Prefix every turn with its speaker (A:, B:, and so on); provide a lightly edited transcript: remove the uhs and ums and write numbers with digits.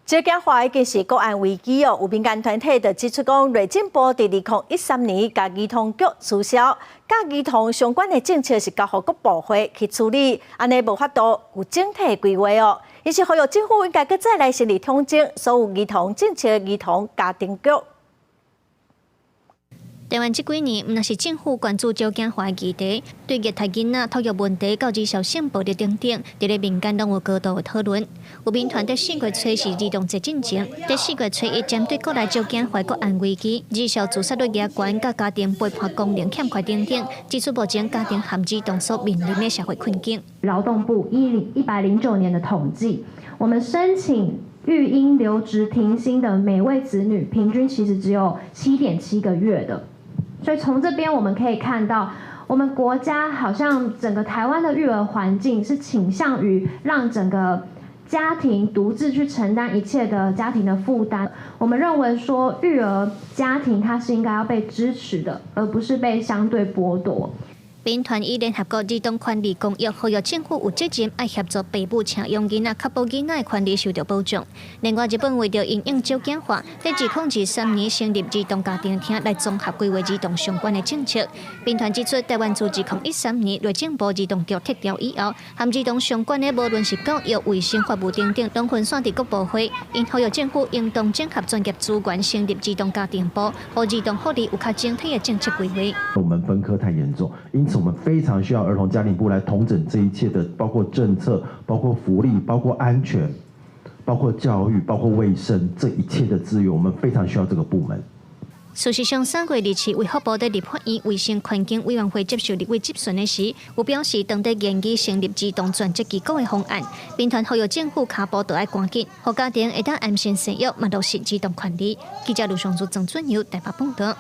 A: 这件话已经是国安危机哦，有民间团体就指出讲，内政部伫2013年甲儿童局取消，甲儿童相关的政策是交予各部会去处理，安尼无法度有整体规划哦。伊是呼吁政府应该搁再来成立统整所有儿童政策儿童家庭局。
B: 台湾这几年，毋但是政府关注少子化议题，对虐待囡仔、托育问题、到儿少性暴力等等，伫咧民间拢有高度的讨论。有民团在4月初是儿童节进前，在4月初一针对国内少子化国安危机、儿少自杀率野悬、甲家庭陪伴功能欠缺等等，指出目前家庭含儿童所面临的社会困境。
C: 劳动部109年的统计，我们申请育婴留职停薪的每位子女，平均其实只有7.7个月的。所以从这边我们可以看到，我们国家好像整个台湾的育儿环境是倾向于让整个家庭独自去承担一切的家庭的负担。我们认为说，育儿家庭它是应该要被支持的，而不是被相对剥夺。
B: 民团以联合国儿童权利公约呼吁政府有责任爱协助父母请养囡仔，确保囡仔的权利受到保障。另外，日本为着因应少子化，在2023年成立儿童家庭厅来综合规划儿童相关的政策。民团指出，台湾自2013年内政部儿童局撤掉以后，和儿童相关的无论是教育、卫生、法务等等，拢分散伫各部会。因呼吁政府应当整合专业资源，成立儿童家庭部，和儿童福利有较整体的政策规划。
D: 我们分科太严重，因此我们非常需要儿童家庭部来统整这一切的，包括政策、包括福利、包括安全、包括教育、包括卫生，这一切的资源，我们非常需要这个部门。
B: 事实上，3月2日，卫福部在立法院卫生环境委员会接受立委质询的时，有表示当地研议成立儿童专责机构的方案。民团呼吁政府下步就要赶紧，让家庭会当安心生育，嘛落实儿童权利。记者卢尚珠、郑俊尧台北报道。